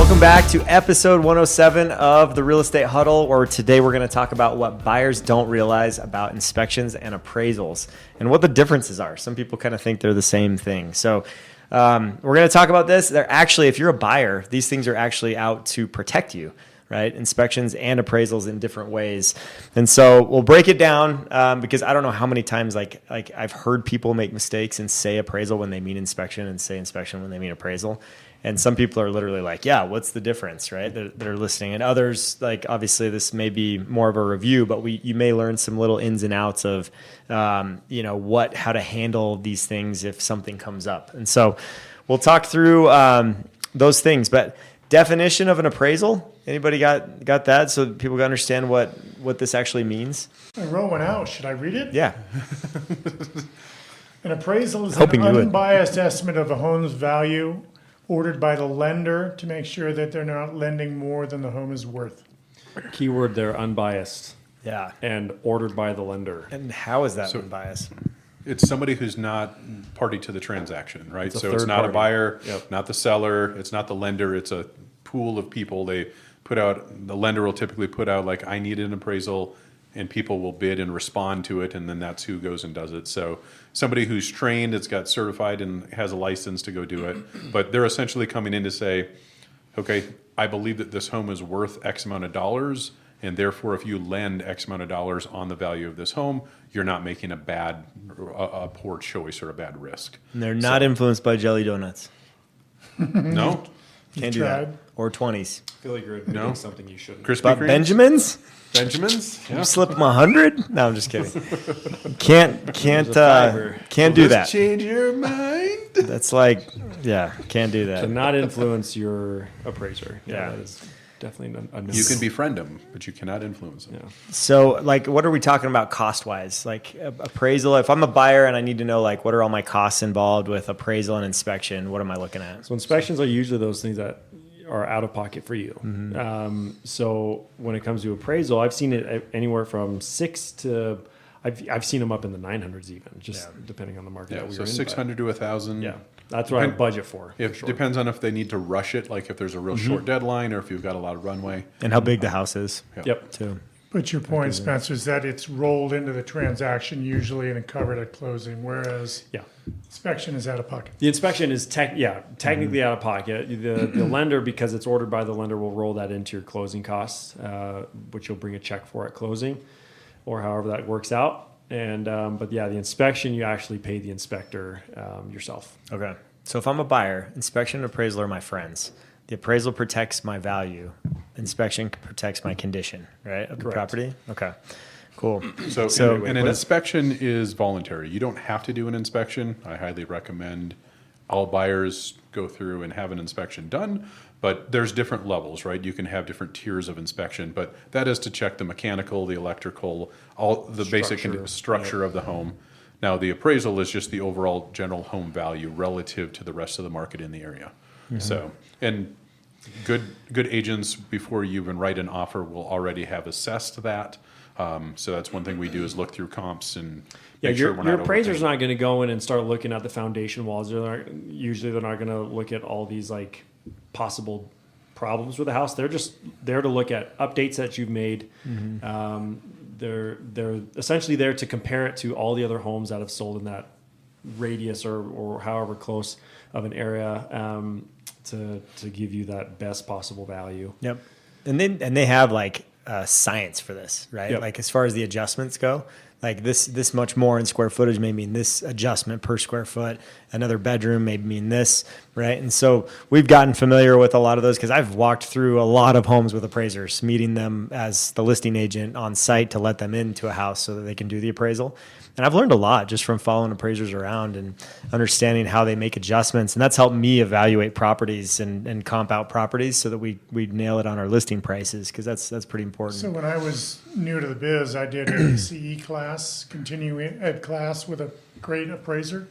Welcome back to episode 107 of the Real Estate Huddle, where today we're going to talk about what buyers don't realize about inspections and appraisals and what the differences are. Some people kind of think they're the same thing. So we're going to talk about this. They're actually, if you're a buyer, these things are actually out to protect you, right? Inspections and appraisals in different ways. And so we'll break it down because I don't know how many times like I've heard people make mistakes and say appraisal when they mean inspection and say inspection when they mean appraisal. And some people are literally like, yeah, what's the difference, right? They're listening. And others, like obviously this may be more of a review, but you may learn some little ins and outs of, how to handle these things if something comes up. And so we'll talk through those things. But definition of an appraisal, anybody got that? So people can understand what this actually means? I wrote one out. Should I read it? Yeah. An appraisal is an unbiased estimate of a home's value ordered by the lender to make sure that they're not lending more than the home is worth. Keyword there, unbiased. Yeah. And ordered by the lender. And how is that unbiased? It's somebody who's not party to the transaction, right? So it's not party. a buyer, Yep. not the seller, it's not the lender, it's a pool of people. The lender will typically put out like, I need an appraisal, and people will bid and respond to it, and then that's who goes and does it. So somebody who's trained, it's got certified and has a license to go do it, but they're essentially coming in to say, okay, I believe that this home is worth X amount of dollars, and therefore if you lend X amount of dollars on the value of this home, you're not making a poor choice or a bad risk. And they're not influenced by jelly donuts. No? Can't do that. Or 20s. I feel like you're admitting something you shouldn't. Krispy But Kremes? Benjamins? Benjamins? You slip them 100? No, I'm just kidding. Can't do that. Change your mind. That's like, yeah, can't do To that. not influence your appraiser. Yeah. That is definitely a no. You can befriend them, but you cannot influence them. Yeah. So, like, what are we talking about cost-wise? Like, appraisal, if I'm a buyer and I need to know, like, what are all my costs involved with appraisal and inspection, what am I looking at? So inspections are usually those things that are out of pocket for you. So when it comes to appraisal, I've seen it anywhere from 6 to I've seen them up in the 900s even, just depending on the market that Yeah, we so were in. 600 to 1,000. Yeah, that's what I budget for. It sure. depends on if they need to rush it, like if there's a real short deadline or if you've got a lot of runway. And how big the house is, Yep. too. But your point, Spencer, is that it's rolled into the transaction usually and covered at closing, whereas Yeah. inspection is out of pocket. The inspection is technically out of pocket. The lender, because it's ordered by the lender, will roll that into your closing costs, which you'll bring a check for at closing, or however that works out. And but the inspection, you actually pay the inspector yourself. Okay. So if I'm a buyer, inspection and appraisal are my friends. The appraisal protects my value. Inspection protects my condition, right, of the Correct. property? Okay, cool. So an inspection is voluntary. You don't have to do an inspection. I highly recommend all buyers go through and have an inspection done, but there's different levels, right? You can have different tiers of inspection, but that is to check the mechanical, the electrical, all the basic structure of the home. Now, the appraisal is just the overall general home value relative to the rest of the market in the area. So, and good agents, before you even write an offer, will already have assessed that. So that's one thing we do is look through comps and make sure we're not your appraiser's overpaying. not going to go in and start looking at the foundation walls. Usually they're not going to look at all these like possible problems with the house. They're just there to look at updates that you've made. They're essentially there to compare it to all the other homes that have sold in that radius or however close of an area to give you that best possible value. Yep. And they have like science for this, right? Yep. Like as far as the adjustments go, like this much more in square footage may mean this adjustment per square foot. Another bedroom may mean this, right? And so we've gotten familiar with a lot of those because I've walked through a lot of homes with appraisers, meeting them as the listing agent on site to let them into a house so that they can do the appraisal. And I've learned a lot just from following appraisers around and understanding how they make adjustments. And that's helped me evaluate properties and comp out properties so that we nail it on our listing prices, because that's pretty important. So when I was new to the biz, I did a CE class, continuing ed class with a great appraiser.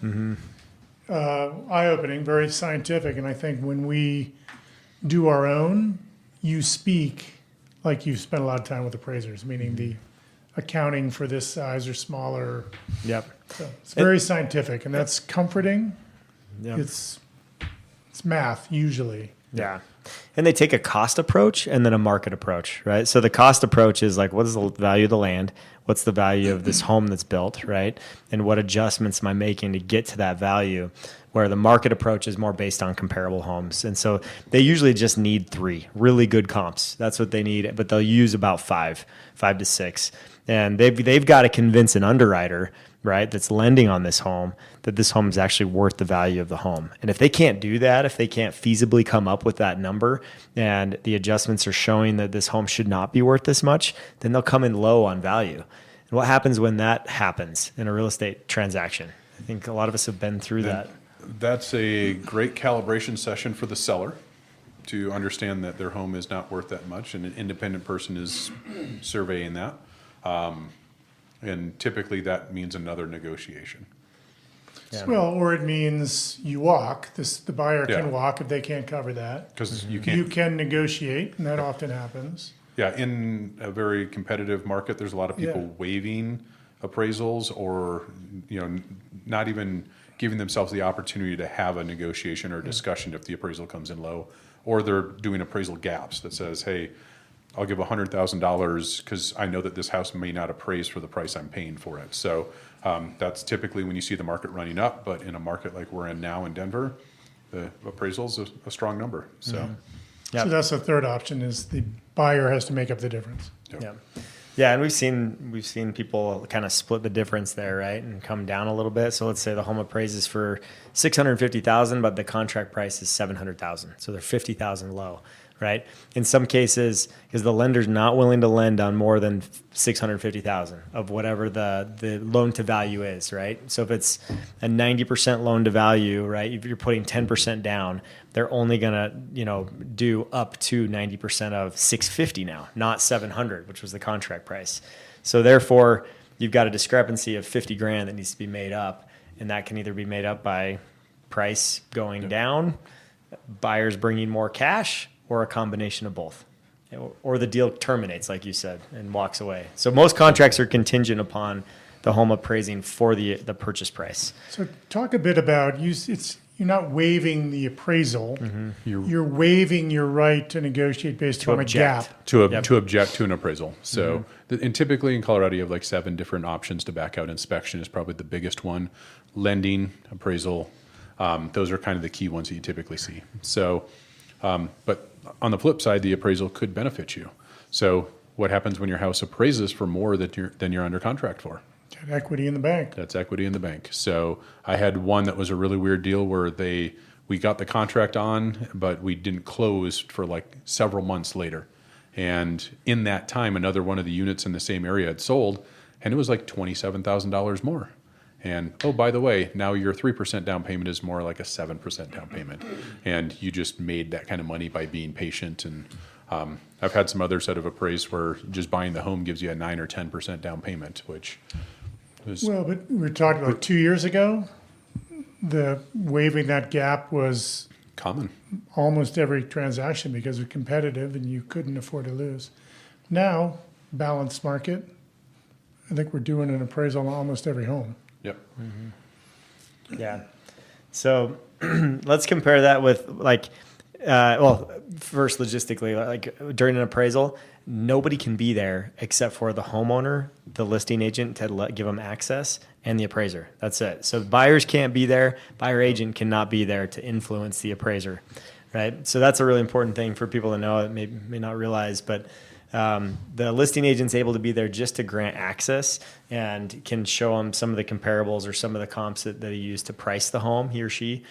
Eye-opening, very scientific. And I think when we do our own, you speak like you've spent a lot of time with appraisers, meaning the accounting for this size or smaller. Yep. So it's very scientific, and that's comforting. Yep. It's math usually. Yeah. And they take a cost approach and then a market approach, right? So the cost approach is like, what is the value of the land? What's the value of this home that's built, right? And what adjustments am I making to get to that value? Where the market approach is more based on comparable homes. And so they usually just need 3 really good comps. That's what they need, but they'll use about 5 to 6. And they've got to convince an underwriter, right, that's lending on this home that this home is actually worth the value of the home. And if they can't do that, if they can't feasibly come up with that number and the adjustments are showing that this home should not be worth this much, then they'll come in low on value. And what happens when that happens in a real estate transaction? I think a lot of us have been through that. That's a great calibration session for the seller to understand that their home is not worth that much, and an independent person is surveying that. And typically that means another negotiation. Yeah. Well, or it means you walk. The buyer Yeah. can walk if they can't cover that. Because you You can't, can negotiate, and that often happens. yeah, in a very competitive market, there's a lot of people Yeah. waiving appraisals or, not even giving themselves the opportunity to have a negotiation or discussion if the appraisal comes in low. Or they're doing appraisal gaps that says, hey, I'll give $100,000 because I know that this house may not appraise for the price I'm paying for it. So that's typically when you see the market running up, but in a market like we're in now in Denver, the appraisal is a strong number. So, Yep. So that's the third option: is the buyer has to make up the difference. Yeah. Yeah, and we've seen people kind of split the difference there, right, and come down a little bit. So let's say the home appraises for $650,000, but the contract price is $700,000, so they're $50,000 low, right? In some cases, because the lender's not willing to lend on more than $650,000 of whatever the loan to value is, right? So if it's a 90% loan to value, right, if you're putting 10% down, they're only gonna do up to 90% of $650 now, not $700, which was the contract price. So therefore, you've got a discrepancy of $50,000 that needs to be made up, and that can either be made up by price going down, buyers bringing more cash, or a combination of both. Or the deal terminates, like you said, and walks away. So most contracts are contingent upon the home appraising for the purchase price. So talk a bit about you're not waiving the appraisal. Mm-hmm. You're waiving your right to negotiate based on a object. gap. to Yep. object to an appraisal. So, and typically in Colorado, you have like 7 different options to back out. Inspection is probably the biggest one. Lending, appraisal, those are kind of the key ones that you typically see. So, but on the flip side, the appraisal could benefit you. So, what happens when your house appraises for more than you're under contract for? Got equity in the bank. That's equity in the bank. So I had one that was a really weird deal where we got the contract on, but we didn't close for like several months later. And in that time, another one of the units in the same area had sold, and it was like $27,000 more. And oh, by the way, now your 3% down payment is more like a 7% down payment. And you just made that kind of money by being patient. And I've had some others that have appraised where just buying the home gives you a 9 or 10% down payment, which is Well, but we were talking about 2 years ago. The waiving that gap was common. almost every transaction because it was competitive and you couldn't afford to lose. Now, balanced market, I think we're doing an appraisal on almost every home. Yep. Yeah. So let's compare that with first logistically, like during an appraisal, nobody can be there except for the homeowner, the listing agent to give them access, and the appraiser. That's it. So buyers can't be there. Buyer agent cannot be there to influence the appraiser, right? So that's a really important thing for people to know that may not realize, but the listing agent's able to be there just to grant access and can show them some of the comparables or some of the comps that he used to price the home, he or she.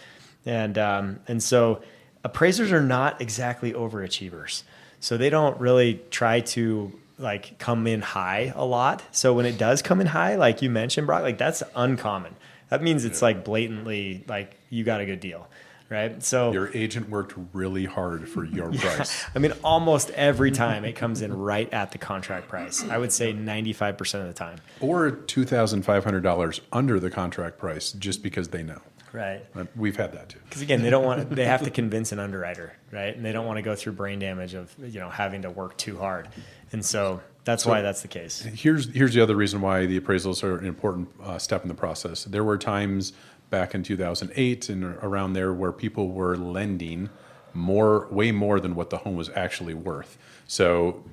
And so appraisers are not exactly overachievers. So they don't really try to like come in high a lot. So when it does come in high, like you mentioned, Brock, like that's uncommon. That means it's like blatantly like you got a good deal, right? So Your agent worked really hard for your price. I mean, almost every time it comes in right at the contract price. I would say 95% of the time. Or $2,500 under the contract price just because they know. Right. We've had that too. Because again, they have to convince an underwriter, right? And they don't want to go through brain damage of, having to work too hard. And so that's why that's the case. Here's the other reason why the appraisals are an important step in the process. There were times back in 2008 and around there where people were lending way more than what the home was actually worth. So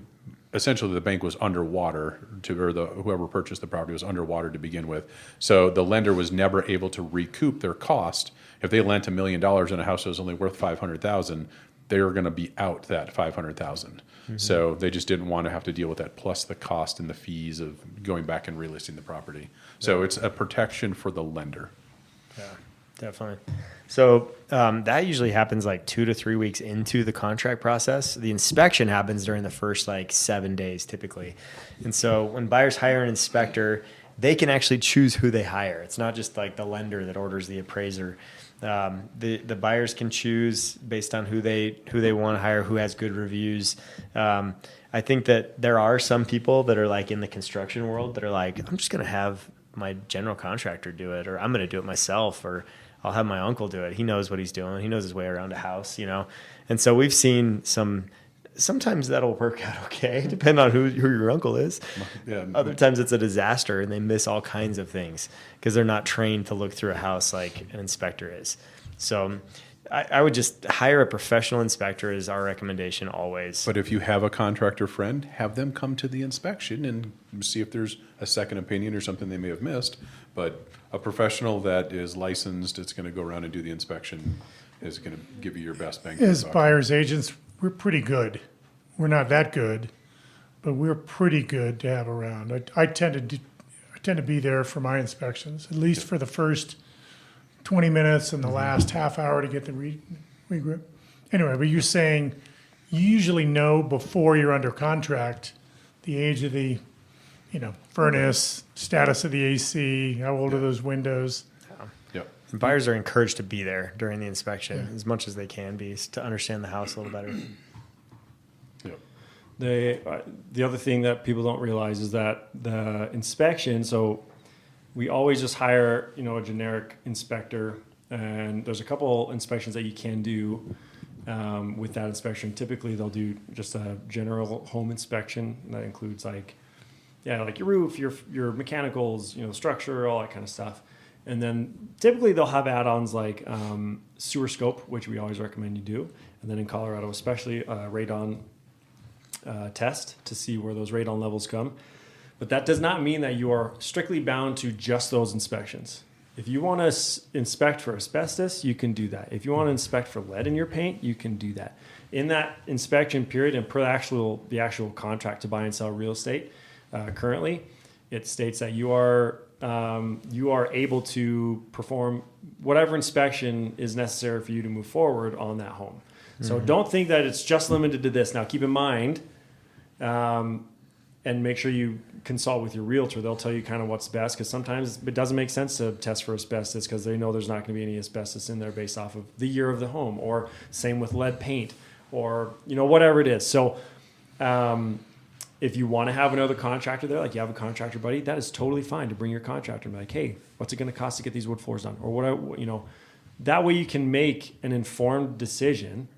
essentially the bank was underwater whoever purchased the property was underwater to begin with. So the lender was never able to recoup their cost. If they lent $1 million in a house that was only worth $500,000, they were going to be out that $500,000. So they just didn't want to have to deal with that, plus the cost and the fees of going back and relisting the property. So it's a protection for the lender. Yeah, definitely. So that usually happens like 2 to 3 weeks into the contract process. The inspection happens during the first like 7 days typically. And so when buyers hire an inspector, they can actually choose who they hire. It's not just like the lender that orders the appraiser. The buyers can choose based on who they want to hire, who has good reviews. I think that there are some people that are like in the construction world that are like, I'm just going to have my general contractor do it, or I'm going to do it myself, or I'll have my uncle do it. He knows what he's doing. He knows his way around a house, you know? And so we've seen sometimes that'll work out okay, depending on who your uncle is. Yeah. Other times it's a disaster and they miss all kinds of things because they're not trained to look through a house like an inspector is. So I would just hire a professional inspector is our recommendation always. But if you have a contractor friend, have them come to the inspection and see if there's a second opinion or something they may have missed. But a professional that is licensed, it's going to go around and do the inspection, is going to give you your best bang for the As buck. buyer's agents, we're pretty good. We're not that good, but we're pretty good to have around. I tend to be there for my inspections, at least for the first 20 minutes and the last half hour to get the regroup. Anyway, but you're saying you usually know before you're under contract the age of the, furnace, status of the AC, how old are those windows. Yep. And buyers are encouraged to be there during the inspection as much as they can be to understand the house a little better. Yep. The other thing that people don't realize is that the inspection, so we always just hire, a generic inspector, and there's a couple inspections that you can do with that inspection. Typically, they'll do just a general home inspection that includes like your roof, your mechanicals, structure, all that kind of stuff. And then typically they'll have add-ons like sewer scope, which we always recommend you do. And then in Colorado, especially radon test to see where those radon levels come. But that does not mean that you are strictly bound to just those inspections. If you want to inspect for asbestos, you can do that. If you want to inspect for lead in your paint, you can do that. In that inspection period and per the actual contract to buy and sell real estate, currently, it states that you are able to perform whatever inspection is necessary for you to move forward on that home. So don't think that it's just limited to this. Now, keep in mind, and make sure you consult with your realtor. They'll tell you kind of what's best, because sometimes it doesn't make sense to test for asbestos because they know there's not going to be any asbestos in there based off of the year of the home, or same with lead paint, or whatever it is. So if you want to have another contractor there, like you have a contractor buddy, that is totally fine to bring your contractor and be like, hey, what's it going to cost to get these wood floors done? Or that way you can make an informed decision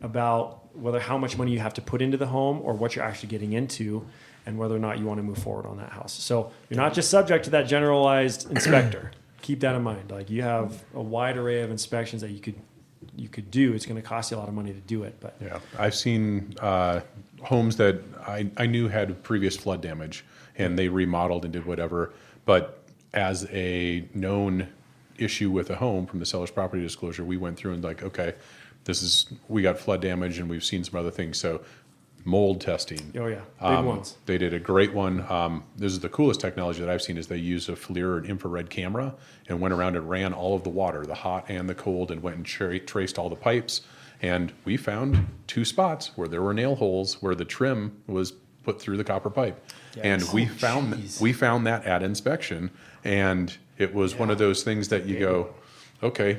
about how much money you have to put into the home or what you're actually getting into, and whether or not you want to move forward on that house. So you're not just subject to that generalized inspector. Keep that in mind. Like, you have a wide array of inspections that you could do. It's going to cost you a lot of money to do it. But Yeah, I've seen homes that I knew had previous flood damage, and they remodeled and did whatever. But as a known issue with a home from the seller's property disclosure, we went through and like, okay, we got flood damage and we've seen some other things. So mold testing. Oh yeah, big ones. They did a great one. This is the coolest technology that I've seen, is they used a FLIR, an infrared camera, and went around and ran all of the water, the hot and the cold, and went and traced all the pipes. And we found 2 spots where there were nail holes where the trim was put through the copper pipe. Yes. And we found that at inspection. And it was one of those things that you go, okay,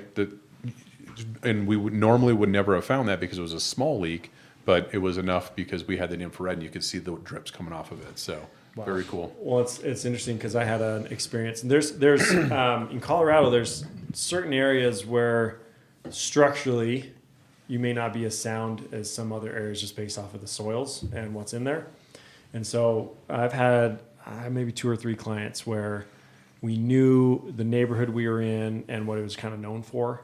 and we normally would never have found that because it was a small leak, but it was enough because we had that infrared and you could see the drips coming off of it. So very cool. Well, it's interesting because I had an experience. And there's in Colorado, there's certain areas where structurally you may not be as sound as some other areas just based off of the soils and what's in there. And so I've had maybe 2 or 3 clients where we knew the neighborhood we were in and what it was kind of known for.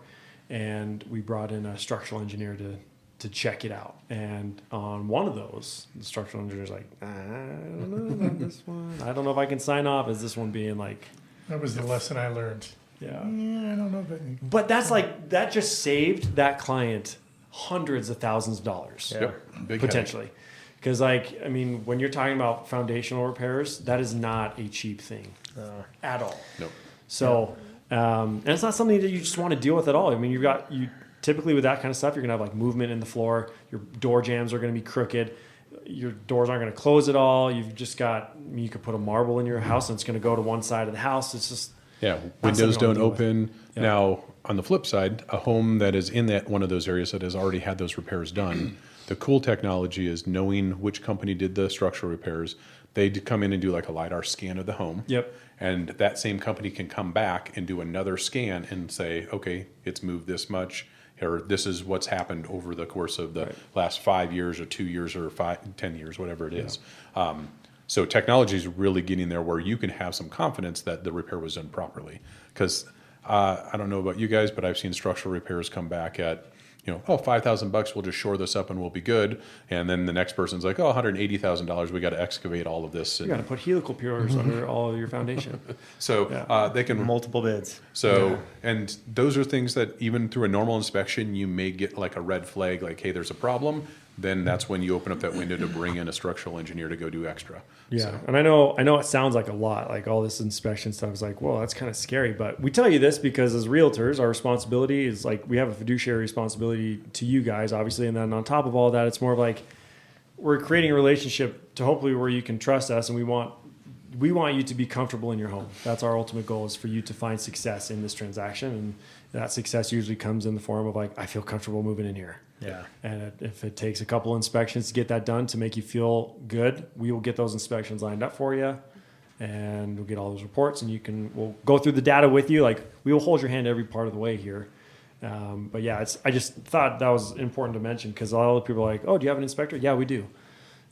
and we brought in a structural engineer to check it out. And on one of those, the structural engineer's like, I don't know about this one. I don't know if I can sign off as this one being like, That was the lesson I learned. yeah. I don't know, But that's like, that just saved that client hundreds of thousands of dollars. Yeah. Yep. Big Potentially. Because, like, I mean, when you're talking about foundational repairs, that is not a cheap thing at all. Nope. So, and it's not something that you just want to deal with at all. I mean, you typically with that kind of stuff, you're gonna have like movement in the floor. Your door jambs are gonna be crooked. Your doors aren't gonna close at all. You've just got, I mean, you could put a marble in your house and it's gonna go to one side of the house. It's just Yeah, That's windows something I'll don't deal with. open. Yeah. Now, on the flip side, a home that is in that one of those areas that has already had those repairs done, the cool technology is knowing which company did the structural repairs. They'd come in and do like a LiDAR scan of the home. Yep. And that same company can come back and do another scan and say, okay, it's moved this much, or this is what's happened over the course of the last 5 years or 2 years or 10 years, whatever it is. So technology is really getting there where you can have some confidence that the repair was done properly. Because I don't know about you guys, but I've seen structural repairs come back at, $5,000, we'll just shore this up and we'll be good. And then the next person's like, $180,000, we got to excavate all of this. you got to put helical pillars under all of your foundation. So they can Multiple bids. So, and those are things that even through a normal inspection, you may get like a red flag, like, hey, there's a problem. Then that's when you open up that window to bring in a structural engineer to go do extra. Yeah, So, and I know it sounds like a lot, like all this inspection stuff is like, well, that's kind of scary. But we tell you this because as realtors, our responsibility is like we have a fiduciary responsibility to you guys, obviously, and then on top of all that, it's more of like we're creating a relationship to hopefully where you can trust us, and we want you to be comfortable in your home. That's our ultimate goal, is for you to find success in this transaction, and that success usually comes in the form of like, I feel comfortable moving in here. Yeah. And if it takes a couple inspections to get that done to make you feel good, we will get those inspections lined up for you, and we'll get all those reports, and we'll go through the data with you. Like, we will hold your hand every part of the way here. But yeah, I just thought that was important to mention because a lot of people are like, oh, do you have an inspector? Yeah, we do.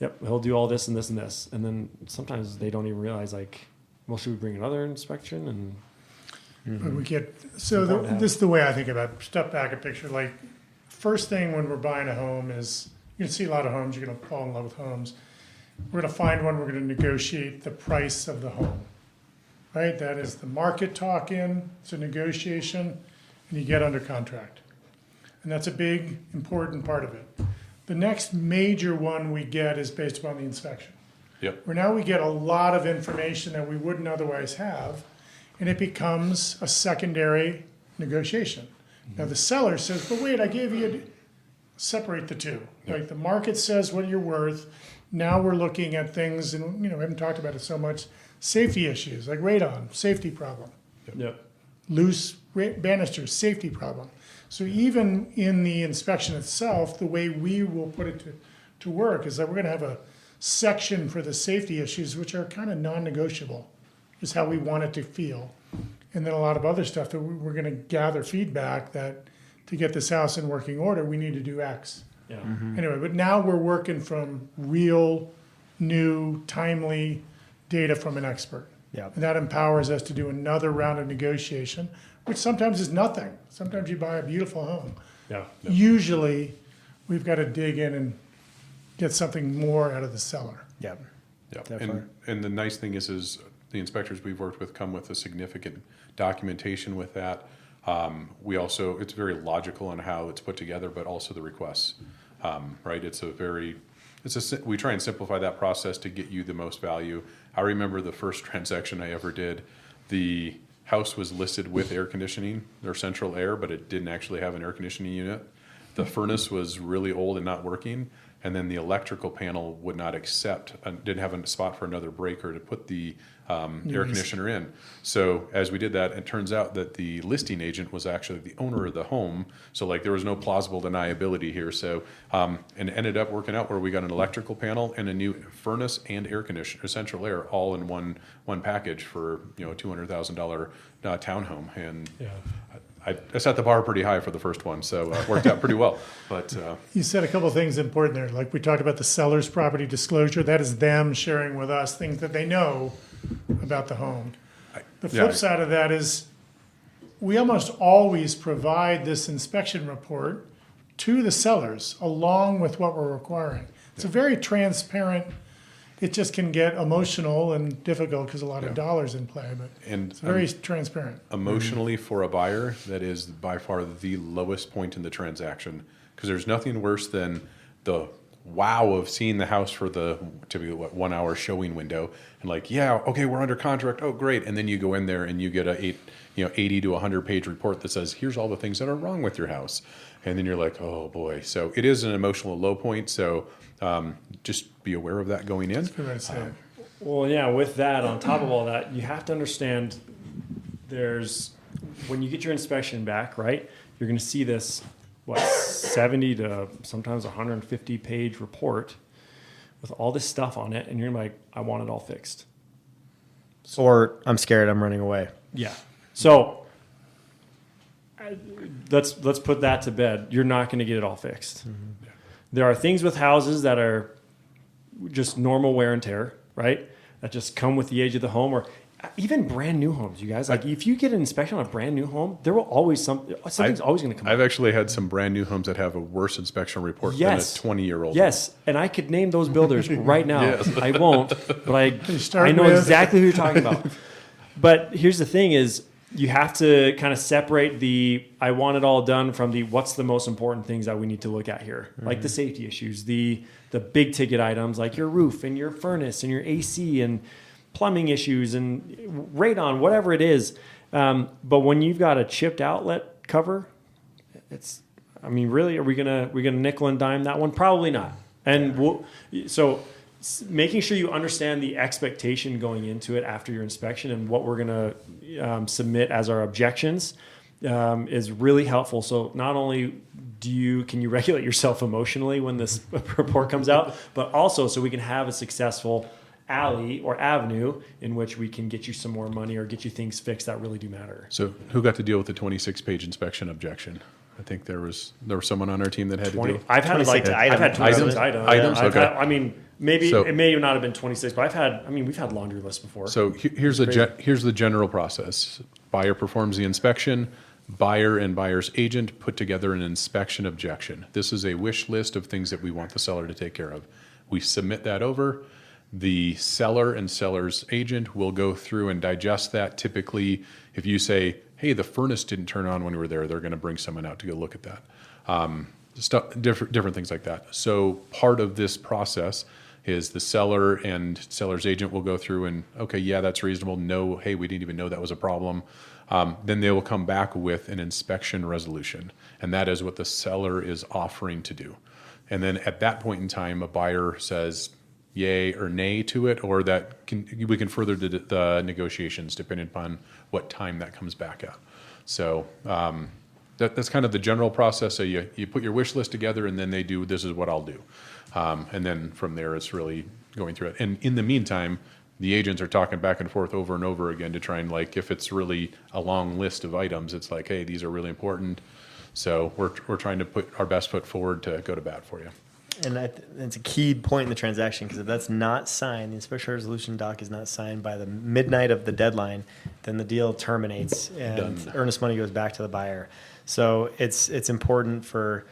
Yep, he'll do all this and this and this. And then sometimes they don't even realize, like, well, should we bring another inspection? And But we get, so important to have. this is the way I think about it. Step back a picture. Like, first thing when we're buying a home is, you can see a lot of homes, you're going to fall in love with homes. We're going to find one, we're going to negotiate the price of the home, right? That is the market talk in, it's a negotiation, and you get under contract. And that's a big, important part of it. The next major one we get is based upon the inspection. yep. Where now we get a lot of information that we wouldn't otherwise have, and it becomes a secondary negotiation. Now the seller says, but wait, I gave you, separate the two. Like the market says what you're worth. Now we're looking at things, and we haven't talked about it so much, safety issues, like radon, safety problem. yep. Loose banisters, safety problem. So even in the inspection itself, the way we will put it to work is that we're going to have a section for the safety issues, which are kind of non-negotiable, is how we want it to feel. And then a lot of other stuff that we're going to gather feedback that to get this house in working order, we need to do X. Yeah. Anyway, but now we're working from real, new, timely data from an expert. Yeah. And that empowers us to do another round of negotiation, which sometimes is nothing. Sometimes you buy a beautiful home. Yeah. Usually, we've got to dig in and get something more out of the seller. Yeah. Yep. Definitely. And the nice thing is the inspectors we've worked with come with a significant documentation with that. We also, it's very logical in how it's put together, but also the requests, right? We try and simplify that process to get you the most value. I remember the first transaction I ever did, the house was listed with air conditioning or central air, but it didn't actually have an air conditioning unit. The furnace was really old and not working. And then the electrical panel would not accept, didn't have a spot for another breaker to put the air conditioner in. So as we did that, it turns out that the listing agent was actually the owner of the home. So like there was no plausible deniability here. So, and it ended up working out where we got an electrical panel and a new furnace and air conditioner, central air, all in one package for, a $200,000 townhome. And Yeah. I set the bar pretty high for the first one, so it worked out pretty well. But You said a couple of things important there. Like we talked about the seller's property disclosure. That is them sharing with us things that they know about the home. The flip side of that is we almost always provide this inspection report to the sellers along with what we're requiring. It's a very transparent. It just can get emotional and difficult because a lot of dollars in play, but And it's very transparent. emotionally for a buyer, that is by far the lowest point in the transaction, because there's nothing worse than the wow of seeing the house for the typically 1 hour showing window and like, yeah, okay, we're under contract. Oh, great. And then you go in there and you get a 80 to 100 page report that says, here's all the things that are wrong with your house. And then you're like, oh boy. So it is an emotional low point. So just be aware of that going in. Good way to say it. Well, yeah, with that, on top of all that, you have to understand when you get your inspection back, right, you're going to see this, 70 to sometimes 150 page report with all this stuff on it. And you're like, I want it all fixed. Or I'm scared, I'm running away. Yeah. So let's put that to bed. You're not going to get it all fixed. Mm-hmm. There are things with houses that are just normal wear and tear, right? That just come with the age of the home, or even brand new homes. You guys, like if you get an inspection on a brand new home, there will always something's always going to come I've up. actually had some brand new homes that have a worse inspection report Yes. than a 20-year-old. Yes, and I could name those builders right now. Yes. I won't, but start I know with- exactly who you're talking about. But here's the thing is you have to kind of separate the I want it all done from the what's the most important things that we need to look at here. Like the safety issues, the big ticket items like your roof and your furnace and your AC and plumbing issues and radon, whatever it is. But when you've got a chipped outlet cover, really, are we gonna nickel and dime that one? Probably not. And making sure you understand the expectation going into it after your inspection and what we're gonna submit as our objections is really helpful. So not only can you regulate yourself emotionally when this report comes out, but also so we can have a successful alley or avenue in which we can get you some more money or get you things fixed that really do matter. So who got to deal with the 26-page inspection objection? I think there was someone on our team that had to deal. I've had 26 I've had 26 Items? items. Items? I've Okay. had, maybe So- it may not have been 26, but we've had laundry lists before. So here's the general process. Buyer performs the inspection. Buyer and buyer's agent put together an inspection objection. This is a wish list of things that we want the seller to take care of. We submit that over. The seller and seller's agent will go through and digest that. Typically, if you say, hey, the furnace didn't turn on when we were there, they're going to bring someone out to go look at that. Different things like that. So part of this process is the seller and seller's agent will go through and, okay, yeah, that's reasonable. No, hey, we didn't even know that was a problem. Then they will come back with an inspection resolution. And that is what the seller is offering to do. And then at that point in time, a buyer says yay or nay to it, or we can further the negotiations depending upon what time that comes back at. So that's kind of the general process. So you put your wish list together, and then they do, this is what I'll do. And then from there, it's really going through it. And in the meantime, the agents are talking back and forth over and over again to try and, like, if it's really a long list of items, it's like, hey, these are really important. So we're trying to put our best foot forward to go to bat for you. And it's a key point in the transaction, because if that's not signed, the inspection resolution doc is not signed by the midnight of the deadline, then the deal terminates and earnest money goes back to the buyer. So it's important for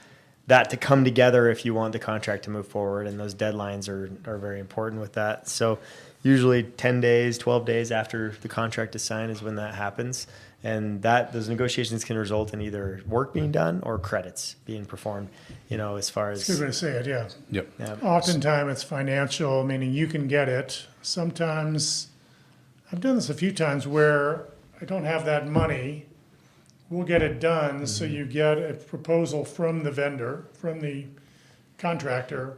that to come together if you want the contract to move forward, and those deadlines are very important with that. So usually 10 days, 12 days after the contract is signed is when that happens. And those negotiations can result in either work being done or credits being performed, as far as. Good way to say it, yeah. Yep. Yeah. Oftentimes it's financial, meaning you can get it. Sometimes, I've done this a few times where I don't have that money. We'll get it done, so you get a proposal from the vendor, from the contractor.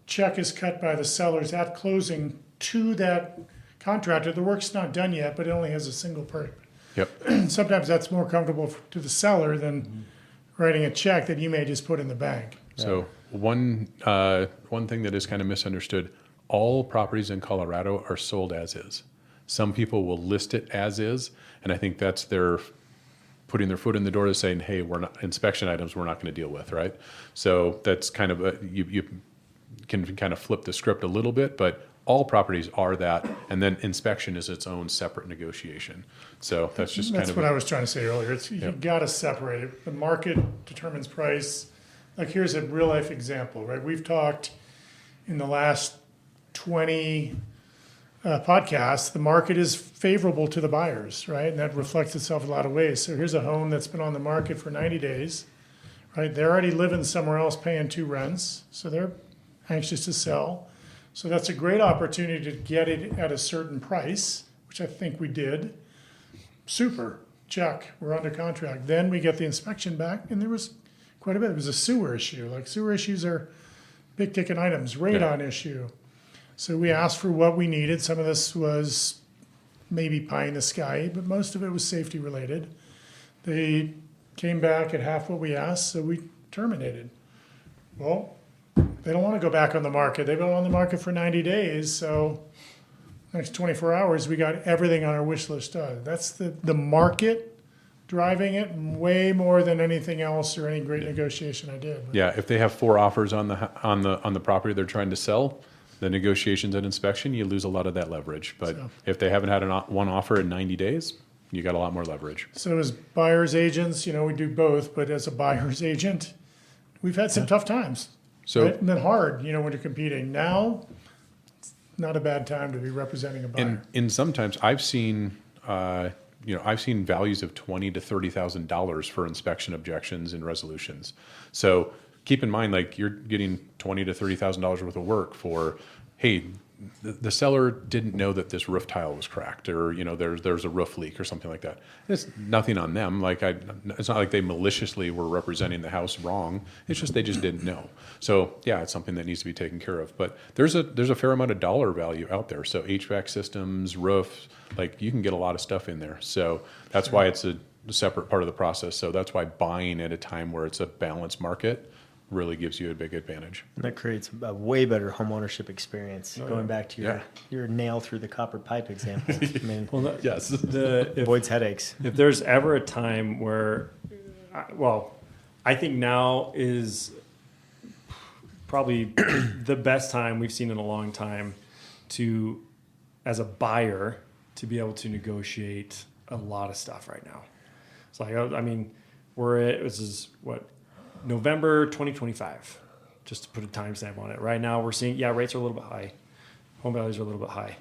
Check is cut by the sellers at closing to that contractor. The work's not done yet, but it only has a single part. Yep. Sometimes that's more comfortable to the seller than writing a check that you may just put in the bank. So one thing that is kind of misunderstood, all properties in Colorado are sold as is. Some people will list it as is, and I think that's their putting their foot in the door to saying, hey, we're not inspection items we're not going to deal with, right? So that's kind of you can kind of flip the script a little bit, but all properties are that, and then inspection is its own separate negotiation. So that's just That's kind of what I was trying to say earlier. It's, you got to separate it. The market determines price. Like here's a real life example, right? We've talked in the last 20 podcasts, the market is favorable to the buyers, right? And that reflects itself in a lot of ways. So here's a home that's been on the market for 90 days, right? They're already living somewhere else paying 2 rents. So they're anxious to sell. So that's a great opportunity to get it at a certain price, which I think we did. Super, check, we're under contract. Then we get the inspection back, and there was quite a bit. It was a sewer issue. Like sewer issues are big ticket items, radon issue. So we asked for what we needed. Some of this was maybe pie in the sky, but most of it was safety related. They came back at half what we asked, so we terminated. Well, they don't want to go back on the market. They've been on the market for 90 days, so next 24 hours, we got everything on our wish list done. That's the market driving it way more than anything else or any great negotiation I did. Yeah, if they have 4 offers on the property they're trying to sell, the negotiations and inspection, you lose a lot of that leverage. But if they haven't had one offer in 90 days, you got a lot more leverage. So as buyer's agents, we do both, but as a buyer's agent, we've had some tough times. So Right? And then hard, when you're competing. Now, it's not a bad time to be representing a buyer. in sometimes I've seen values of $20,000 to $30,000 for inspection objections and resolutions. So keep in mind, like you're getting $20,000 to $30,000 worth of work for, hey, the seller didn't know that this roof tile was cracked, or there's a roof leak or something like that. It's nothing on them. It's not like they maliciously were representing the house wrong. It's just they just didn't know. So yeah, it's something that needs to be taken care of. But there's a fair amount of dollar value out there. So HVAC systems, roofs, like you can get a lot of stuff in there. So that's why it's a separate part of the process. So that's why buying at a time where it's a balanced market really gives you a big advantage. And that creates a way better homeownership experience. Going back to your nail through the copper pipe example. I mean, Yes. avoids headaches. If there's ever a time where, I think now is probably the best time we've seen in a long time to, as a buyer, to be able to negotiate a lot of stuff right now. It's like, this is November 2025, just to put a timestamp on it. Right now we're seeing, rates are a little bit high. Home values are a little bit high.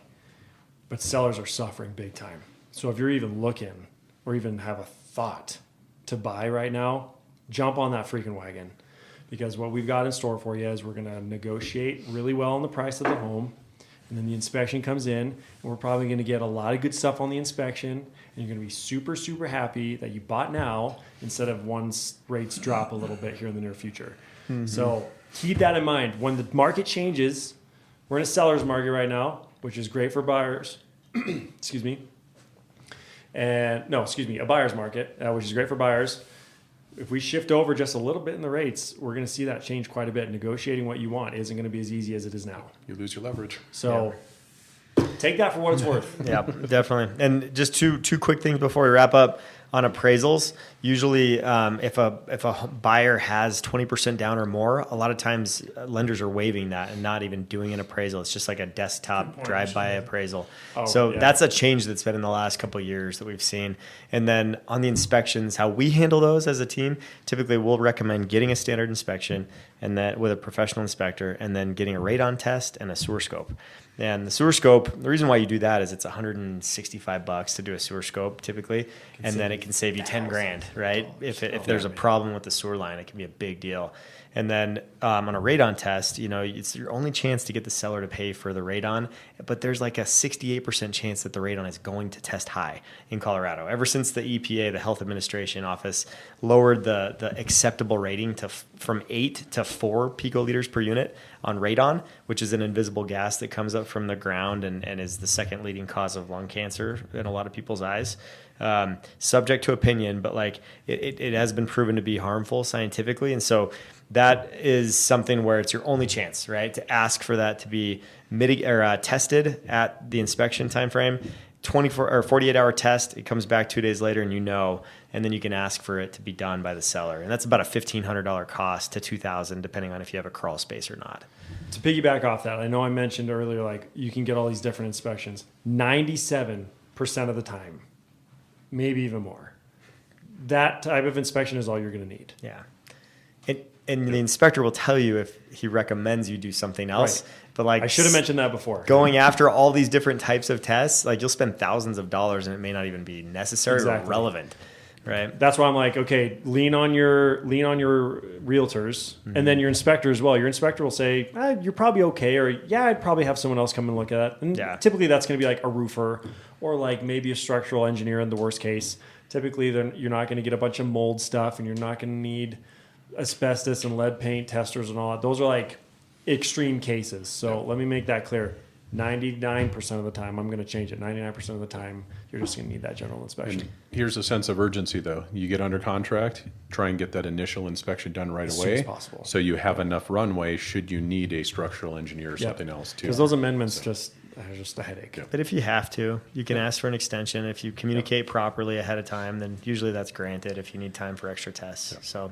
But sellers are suffering big time. So if you're even looking or even have a thought to buy right now, jump on that freaking wagon. Because what we've got in store for you is we're going to negotiate really well on the price of the home. And then the inspection comes in, and we're probably going to get a lot of good stuff on the inspection. And you're going to be super, super happy that you bought now instead of once rates drop a little bit here in the near future. Mm-hmm. So keep that in mind. When the market changes, we're in a seller's market right now, which is great for buyers. Excuse me. A buyer's market, which is great for buyers. If we shift over just a little bit in the rates, we're going to see that change quite a bit. Negotiating what you want isn't going to be as easy as it is now. You lose your leverage. So take that for what it's worth. Yeah, definitely. And just two quick things before we wrap up. On appraisals, usually if a buyer has 20% down or more, a lot of times lenders are waiving that and not even doing an appraisal. It's just like a desktop drive-by appraisal. That's a change that's been in the last couple of years that we've seen. And then on the inspections, how we handle those as a team, typically we'll recommend getting a standard inspection and that with a professional inspector, and then getting a radon test and a sewer scope. And the sewer scope, the reason why you do that is it's $165 to do a sewer scope typically, and then it can save you $10,000, right? If there's a problem with the sewer line, it can be a big deal. And then on a radon test, it's your only chance to get the seller to pay for the radon, but there's like a 68% chance that the radon is going to test high in Colorado. Ever since the EPA, the Health Administration Office, lowered the acceptable rating from 8 to 4 picoliters per unit on radon, which is an invisible gas that comes up from the ground and is the second leading cause of lung cancer in a lot of people's eyes. Subject to opinion, but it has been proven to be harmful scientifically. And so that is something where it's your only chance, right? To ask for that to be tested at the inspection time frame. 24 or 48-hour test, it comes back 2 days later and and then you can ask for it to be done by the seller. And that's about a $1,500 cost to $2,000, depending on if you have a crawl space or not. to piggyback off that, I know I mentioned earlier, like you can get all these different inspections. 97% of the time, maybe even more, that type of inspection is all you're going to need. Yeah. And the inspector will tell you if he recommends you do something else. Right. But like I should have mentioned that before. Going after all these different types of tests, like you'll spend thousands of dollars and it may not even be necessary or relevant. Right. That's why I'm like, okay, lean on your realtors and then your inspector as well. Your inspector will say, you're probably okay, or yeah, I'd probably have someone else come and look at that. And typically that's going to be like a roofer or like maybe a structural engineer in the worst case. Typically you're not going to get a bunch of mold stuff and you're not going to need asbestos and lead paint testers and all that. Those are like extreme cases. So let me make that clear. 99% of the time, I'm going to change it. 99% of the time, you're just going to need that general inspection. And here's a sense of urgency, though. You get under contract, try and get that initial inspection done right As away. soon as possible. So you have enough runway should you need a structural engineer or something else too. Because those amendments are just a headache. But if you have to, you can ask for an extension. If you communicate properly ahead of time, then usually that's granted if you need time for extra tests. So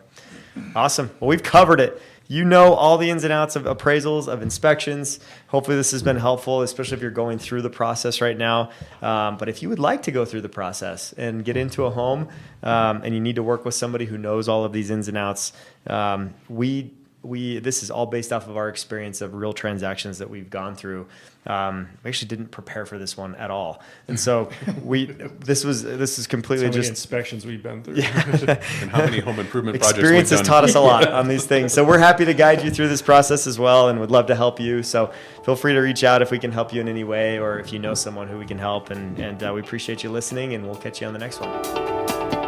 awesome. Well, we've covered it. You know all the ins and outs of appraisals, of inspections. Hopefully this has been helpful, especially if you're going through the process right now. But if you would like to go through the process and get into a home and you need to work with somebody who knows all of these ins and outs, this is all based off of our experience of real transactions that we've gone through. We actually didn't prepare for this one at all, and so this is completely So many just inspections we've been through. And how many home improvement projects experience we've has done. taught us a lot on these things. So we're happy to guide you through this process as well, and would love to help you. So feel free to reach out if we can help you in any way, or if you know someone who we can help. And we appreciate you listening, and we'll catch you on the next one.